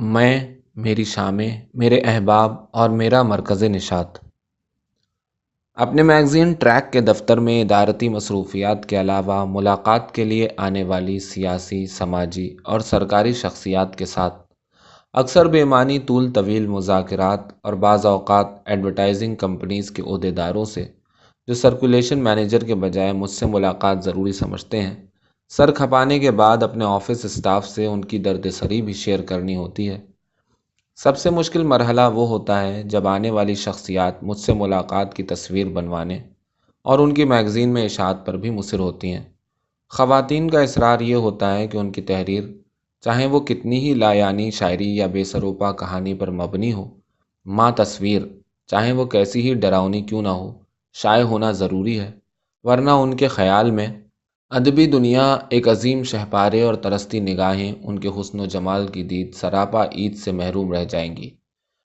میں، میری شامیں، میرے احباب اور میرا مرکز نشاط۔ اپنے میگزین ٹریک کے دفتر میں ادارتی مصروفیات کے علاوہ ملاقات کے لیے آنے والی سیاسی، سماجی اور سرکاری شخصیات کے ساتھ اکثر بے معنی طول طویل مذاکرات اور بعض اوقات ایڈورٹائزنگ کمپنیز کے عہدیداروں سے جو سرکولیشن مینیجر کے بجائے مجھ سے ملاقات ضروری سمجھتے ہیں، سر کھپانے کے بعد اپنے آفس اسٹاف سے ان کی درد سری بھی شیئر کرنی ہوتی ہے۔ سب سے مشکل مرحلہ وہ ہوتا ہے جب آنے والی شخصیات مجھ سے ملاقات کی تصویر بنوانے اور ان کی میگزین میں اشاعت پر بھی مصر ہوتی ہیں۔ خواتین کا اصرار یہ ہوتا ہے کہ ان کی تحریر، چاہے وہ کتنی ہی لایعنی شاعری یا بے سروپا کہانی پر مبنی ہو، ماں تصویر، چاہے وہ کیسی ہی ڈراؤنی کیوں نہ ہو، شائع ہونا ضروری ہے، ورنہ ان کے خیال میں ادبی دنیا ایک عظیم شہپارے اور ترستی نگاہیں ان کے حسن و جمال کی دید سراپا عید سے محروم رہ جائیں گی۔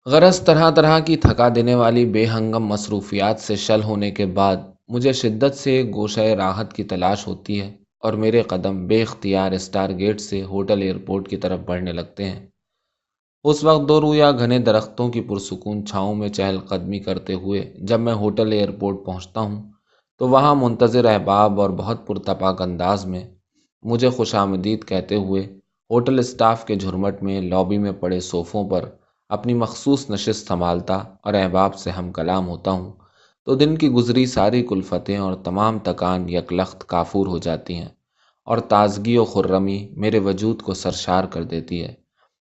غرض طرح طرح کی تھکا دینے والی بے ہنگم مصروفیات سے شل ہونے کے بعد مجھے شدت سے ایک گوشہ راحت کی تلاش ہوتی ہے اور میرے قدم بے اختیار اسٹار گیٹ سے ہوٹل ایئرپورٹ کی طرف بڑھنے لگتے ہیں۔ اس وقت دو رویا گھنے درختوں کی پرسکون چھاؤں میں چہل قدمی کرتے ہوئے جب میں ہوٹل ایئرپورٹ پہنچتا ہوں تو وہاں منتظر احباب اور بہت پرتپاک انداز میں مجھے خوش آمدید کہتے ہوئے ہوٹل اسٹاف کے جھرمٹ میں لابی میں پڑے صوفوں پر اپنی مخصوص نشست سنبھالتا اور احباب سے ہم کلام ہوتا ہوں تو دن کی گزری ساری کلفتیں اور تمام تکان یکلخت کافور ہو جاتی ہیں اور تازگی و خرمی میرے وجود کو سرشار کر دیتی ہے۔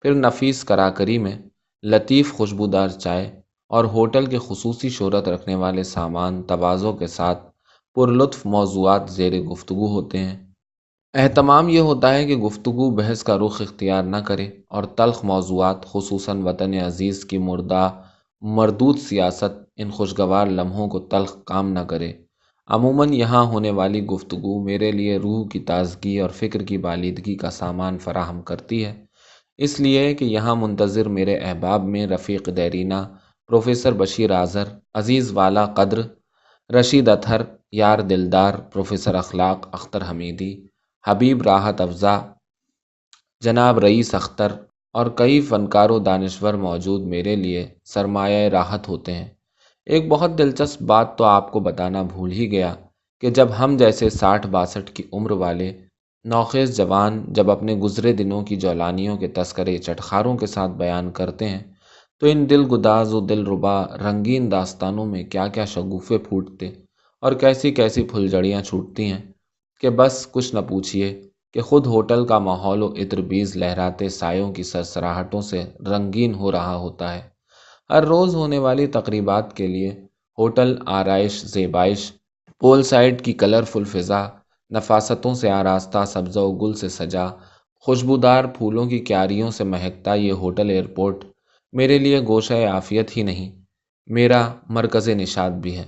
پھر نفیس کراکری میں لطیف خوشبودار چائے اور ہوٹل کے خصوصی شہرت رکھنے والے سامان تواضع کے ساتھ پرلطف موضوعات زیر گفتگو ہوتے ہیں۔ اہتمام یہ ہوتا ہے کہ گفتگو بحث کا رخ اختیار نہ کرے اور تلخ موضوعات خصوصاً وطن عزیز کی مردہ مردود سیاست ان خوشگوار لمحوں کو تلخ کام نہ کرے۔ عموماً یہاں ہونے والی گفتگو میرے لیے روح کی تازگی اور فکر کی بالیدگی کا سامان فراہم کرتی ہے، اس لیے کہ یہاں منتظر میرے احباب میں رفیق دیرینہ پروفیسر بشیر آذر، عزیز والا قدر رشید اطہر، یار دلدار پروفیسر اخلاق اختر حمیدی، حبیب راحت افزا جناب رئیس اختر اور کئی فنکار و دانشور موجود میرے لیے سرمایہ راحت ہوتے ہیں۔ ایک بہت دلچسپ بات تو آپ کو بتانا بھول ہی گیا کہ جب ہم جیسے 60-62 کی عمر والے نوخیز جوان جب اپنے گزرے دنوں کی جولانیوں کے تذکرے چٹخاروں کے ساتھ بیان کرتے ہیں تو ان دل گداز و دل ربا رنگین داستانوں میں کیا کیا شگوفے پھوٹتے اور کیسی کیسی پھلجڑیاں چھوٹتی ہیں کہ بس کچھ نہ پوچھیے کہ خود ہوٹل کا ماحول و عطربیز لہراتے سایوں کی سرسراہٹوں سے رنگین ہو رہا ہوتا ہے۔ ہر روز ہونے والی تقریبات کے لیے ہوٹل آرائش زیبائش پول سائڈ کی کلرفل فضا، نفاستوں سے آراستہ سبزہ و گل سے سجا خوشبودار پھولوں کی کیاریوں سے مہکتا یہ ہوٹل ایئرپورٹ میرے لیے گوشہ عافیت ہی نہیں، میرا مرکز نشاط بھی ہے۔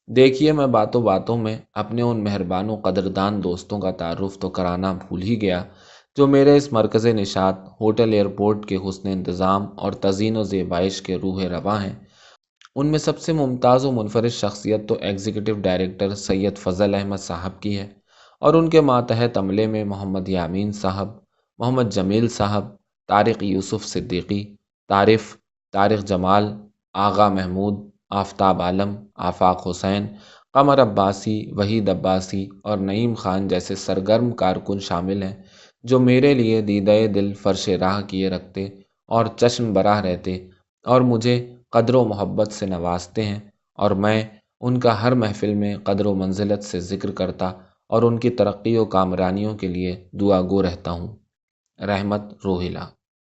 دیکھیے، میں باتوں باتوں میں اپنے ان مہربان و قدردان دوستوں کا تعارف تو کرانا بھول ہی گیا جو میرے اس مرکز نشاط ہوٹل ایئرپورٹ کے حسن انتظام اور تزئین و زیبائش کے روح رواں ہیں۔ ان میں سب سے ممتاز و منفرد شخصیت تو ایگزیکٹو ڈائریکٹر سید فضل احمد صاحب کی ہے اور ان کے ماتحت عملے میں محمد یامین صاحب، محمد جمیل صاحب، طارق یوسف صدیقی، طارق جمال، آغا محمود، آفتاب عالم، آفاق حسین، قمر عباسی، وحید عباسی اور نعیم خان جیسے سرگرم کارکن شامل ہیں جو میرے لیے دیدہ دل فرش راہ کیے رکھتے اور چشم براہ رہتے اور مجھے قدر و محبت سے نوازتے ہیں، اور میں ان کا ہر محفل میں قدر و منزلت سے ذکر کرتا اور ان کی ترقی و کامرانیوں کے لیے دعا گو رہتا ہوں۔ رحمت روہیلا۔